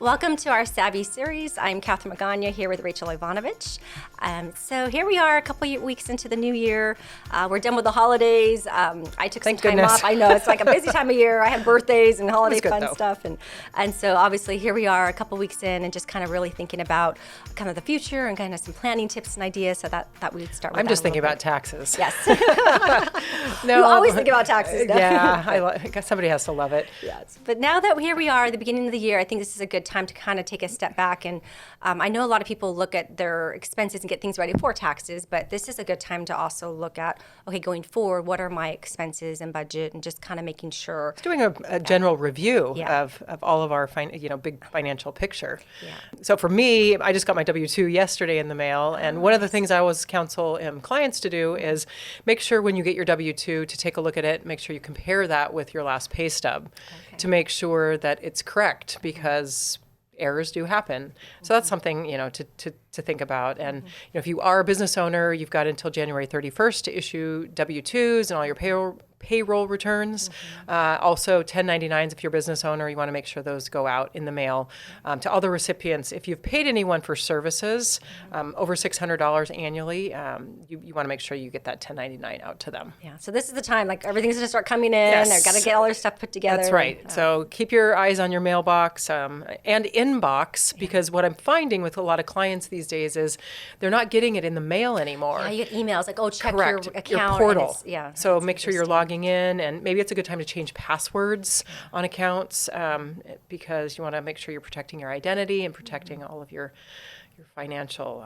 Welcome to our Savvy series. I'm Catherine Magana here with Rachel Ivanovich. So here we are a couple of weeks into the new year. We're done with the holidays. I took some time off. I know it's like a busy time of year. I have birthdays and holiday fun stuff. And so obviously here we are a couple weeks in and just kind of really thinking about kind of the future and kind of some planning tips and ideas. So that we would start with I'm just thinking about taxes. Yes. No, you always think about taxes. No? Yeah, I guess somebody has to love it. Yes. But now that here we are at the beginning of the year, I think this is a good time to kind of take a step back. And I know a lot of people look at their expenses and get things ready for taxes, but this is a good time to also look at, okay, going forward, what are my expenses and budget, and just kind of making sure. Doing a general review of all of our big financial picture. Yeah. So for me, I just got my W-2 yesterday in the mail, and one of the things I always counsel clients to do is make sure when you get your W-2 to take a look at it, make sure you compare that with your last pay stub to make sure that it's correct, because errors do happen. So that's something, to think about. And if you are a business owner, you've got until January 31st to issue W-2s and all your payroll returns. Also 1099s, if you're a business owner, you want to make sure those go out in the mail to all the recipients. If you've paid anyone for services over $600 annually, you want to make sure you get that 1099 out to them. Yeah, so this is the time, like everything's going to start coming in. Yes. They've got to get all their stuff put together. That's right. So keep your eyes on your mailbox and inbox, because what I'm finding with a lot of clients these days is they're not getting it in the mail anymore. Yeah, you get emails like, check Correct. your account. Your portal. So make sure you're logging in, and maybe it's a good time to change passwords on accounts because you want to make sure you're protecting your identity and protecting all of your financial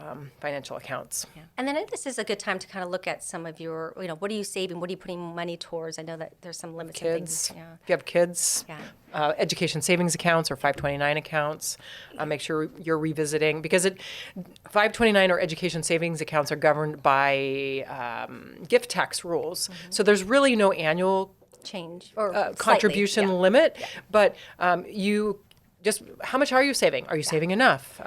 accounts. Yeah. And then this is a good time to kind of look at some of your, what are you saving? What are you putting money towards? I know that there's some limits. Kids, and things. Yeah. if you have kids, education savings accounts or 529 accounts, make sure you're revisiting, because 529 or education savings accounts are governed by gift tax rules. So there's really no annual change or contribution limit, but you just, how much are you saving? Are you saving enough?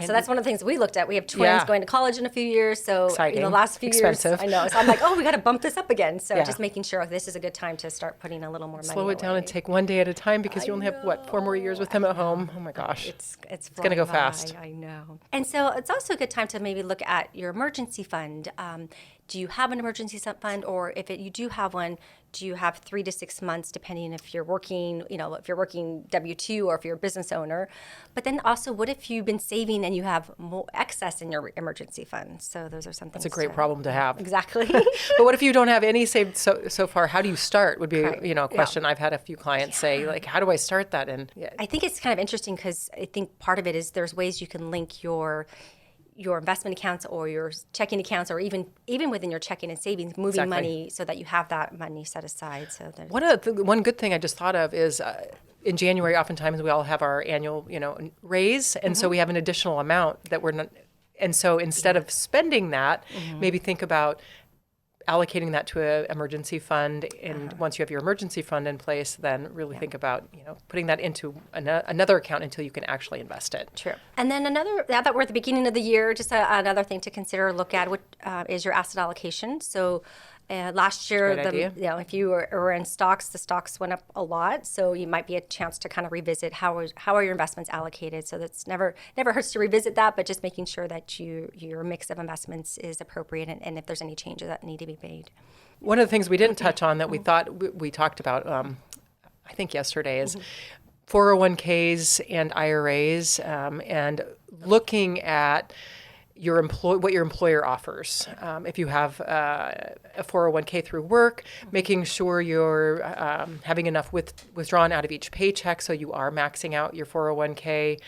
So that's one of the things we looked at. We have twins going to college in a few years, so exciting. Last few Expensive. years, I know. So I'm like, we got to bump this up again. So just making sure this is a good time to start putting a little more money Slow it down and take one day at a time, because you only have 4 more years with them at home. Oh my gosh, it's going to go fast. I know. And so it's also a good time to maybe look at your emergency fund. Do you have an emergency fund, or if you do have one, do you have 3 to 6 months, depending if you're working, if you're working W-2 or if you're a business owner? But then also, what if you've been saving and you have more excess in your emergency fund? So those are some things. That's a great problem to have. Exactly. But what if you don't have any saved so far? How do you start? Would be a question I've had a few clients say, like, how do I start that? And I think it's kind of interesting, because I think part of it is there's ways you can link your investment accounts or your checking accounts, or even within your checking and savings, moving money so that you have that money set aside. So one good thing I just thought of is in January, oftentimes we all have our annual, raise, and so we have an additional amount that we're not. And so instead of spending that, maybe think about allocating that to an emergency fund, and once you have your emergency fund in place, then really think about putting that into another account until you can actually invest it. True. And then now that we're at the beginning of the year, just another thing to consider, look at is your asset allocation. So last year, if you were in stocks, the stocks went up a lot. So you might be a chance to kind of revisit how are your investments allocated. So that's never hurts to revisit that, but just making sure that your mix of investments is appropriate, and if there's any changes that need to be made. One of the things we didn't touch on that we thought we talked about, I think yesterday, is 401ks and IRAs, and looking at what your employer offers. If you have a 401k through work, making sure you're having enough withdrawn out of each paycheck, so you are maxing out your 401k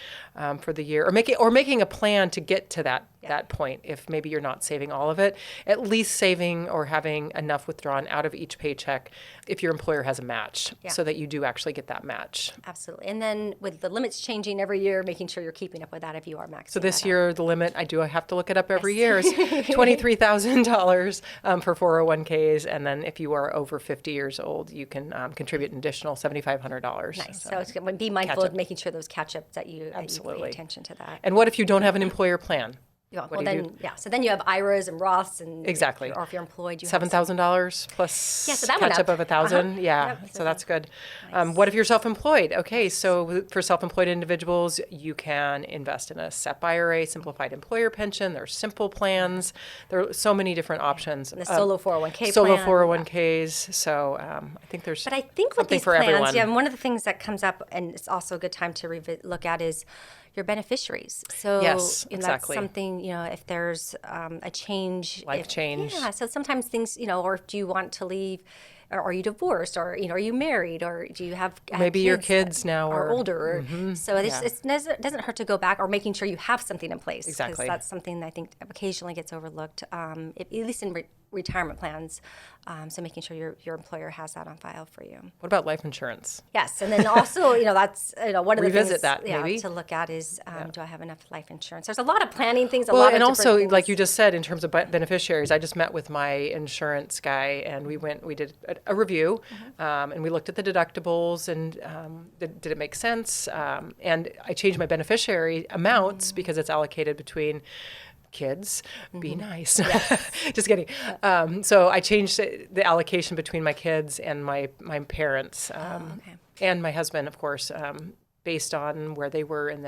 for the year, or making a plan to get to that point. If maybe you're not saving all of it, at least saving or having enough withdrawn out of each paycheck if your employer has a match, so that you do actually get that match. Absolutely. And then with the limits changing every year, making sure you're keeping up with that if you are maxing. So this year, the limit, I have to look it up every year, is $23,000 for 401ks. And then if you are over 50 years old, you can contribute an additional $7,500. Nice. So it's, be mindful of making sure those catch-ups that you pay attention to that. And what if you don't have an employer plan? Yeah, What well, do you then, do? yeah. So then you have IRAs and Roths, and Exactly. or if you're employed, you have $7,000 plus Yeah, so that went catch up up. of 1,000. Yeah, Yep, so that's good. Nice. What if you're self-employed? Okay, so for self-employed individuals, you can invest in a SEP IRA, simplified employer pension. There's simple plans. There are so many different options. the solo 401k Solo plan. 401ks. So I think there's But I think with something these for plans, everyone. yeah, and one of the things that comes up, and it's also a good time to look at, is your beneficiaries. So Yes, you know, exactly. that's something, if there's a change. Life change. Yeah, so sometimes things, or do you want to leave, or are you divorced, or, are you married, or do you have Maybe your that kids now are are- older. So yeah. it doesn't hurt to go back, or making sure you have something in place. 'Cause Exactly. that's something that I think occasionally gets overlooked, at least in retirement plans. So making sure your employer has that on file for you. What about life insurance? Yes, and then also, that's one of the Revisit things that, maybe. to look at is do I have enough life insurance? There's a lot of planning things. Well, lot of and different also, things. like you just said, in terms of beneficiaries, I just met with my insurance guy, and we did a review, and we looked at the deductibles, and did it make sense? And I changed my beneficiary amounts because it's allocated between kids. Be nice. Just kidding. So I changed the allocation between my kids and my parents, okay. and my husband, of course, based on where they were in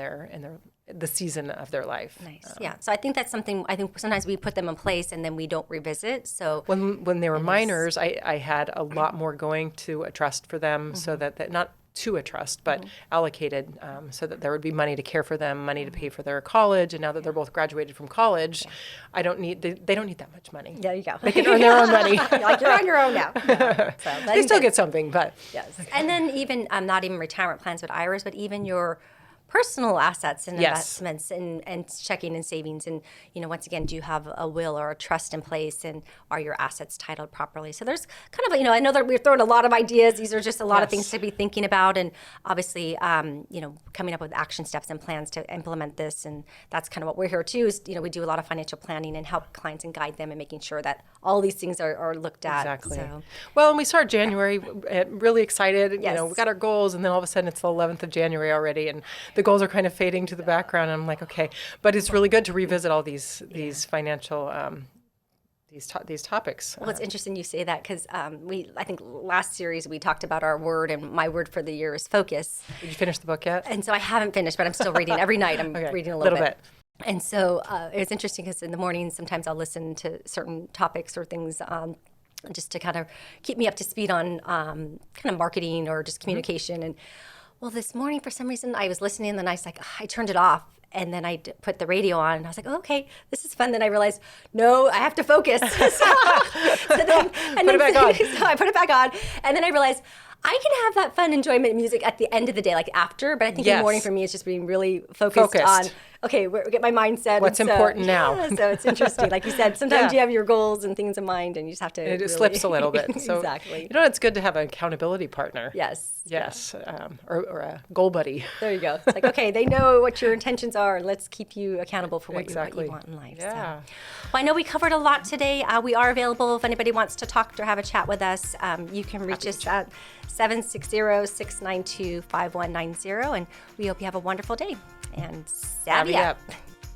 the season of their life. Nice. Yeah. So I think that's something. I think sometimes we put them in place and then we don't revisit. So When they were minors, I had a lot more going to a trust for them, so that not to a trust, but allocated, so that there would be money to care for them, money to pay for their college. And now that they're both graduated from college, they don't need that much money. there you go. They can earn their own money. Like you're on your own now. Yeah. So They still get something, but yes. And then even not even retirement plans with IRAs, but even your personal assets and Yes. investments and checking and savings. And, once again, do you have a will or a trust in place, and are your assets titled properly? So there's kind of, I know that we're throwing a lot of ideas. These are just a lot of things Yes. to be thinking about. And obviously, coming up with action steps and plans to implement this. And that's kind of what we're here too, is, we do a lot of financial planning and help clients and guide them in making sure that all these things are looked at. Exactly. So, Well, and we start January, really excited. Yes. We got our goals, and then all of a sudden it's the 11th of January already, and the goals are kind of fading to the background. And I'm like, okay, but it's really good to revisit all these financial these topics. well, it's interesting you say that, because I think last series we talked about our word, and my word for the year is focus. Did you finish the book yet? And so I haven't finished, but I'm still reading. Every night I'm Okay. reading a little bit. bit. And so it was interesting because in the morning sometimes I'll listen to certain topics or things just to kind of keep me up to speed on kind of marketing or just communication. And well, this morning for some reason I was listening, and then I turned it off. And then I put the radio on, and I was like, oh, okay, this is fun. Then I realized, no, I have to focus. Put it back on. So I put it back on. And then I realized I can have that fun enjoyment music at the end of the day, like after. But I think in the morning for me, it's just being really focused. On, okay, get my mindset. What's important now. Yeah, so it's interesting. Like you said, sometimes you have your goals and things in mind, and you just have to. And it slips a little bit. So, exactly. It's good to have an accountability partner. Yes. Yes. Or a goal buddy. There you go. It's like, okay, they know what your intentions are, and let's keep you accountable for what you want in life. Yeah. So. Well, I know we covered a lot today. We are available if anybody wants to talk or have a chat with us. You can reach us at 760-692-5190, and we hope you have a wonderful day. And savvy up.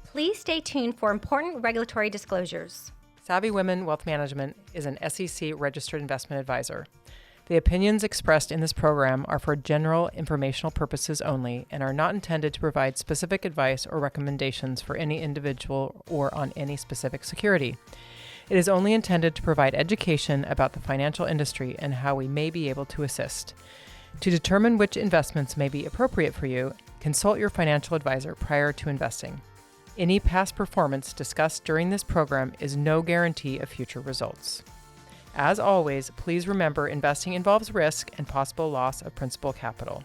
Please stay tuned for important regulatory disclosures. Savvy Women Wealth Management is an SEC registered investment advisor. The opinions expressed in this program are for general informational purposes only and are not intended to provide specific advice or recommendations for any individual or on any specific security. It is only intended to provide education about the financial industry and how we may be able to assist. To determine which investments may be appropriate for you, consult your financial advisor prior to investing. Any past performance discussed during this program is no guarantee of future results. As always, please remember investing involves risk and possible loss of principal capital.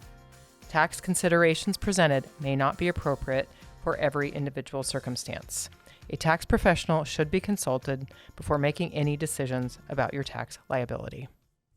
Tax considerations presented may not be appropriate for every individual circumstance. A tax professional should be consulted before making any decisions about your tax liability.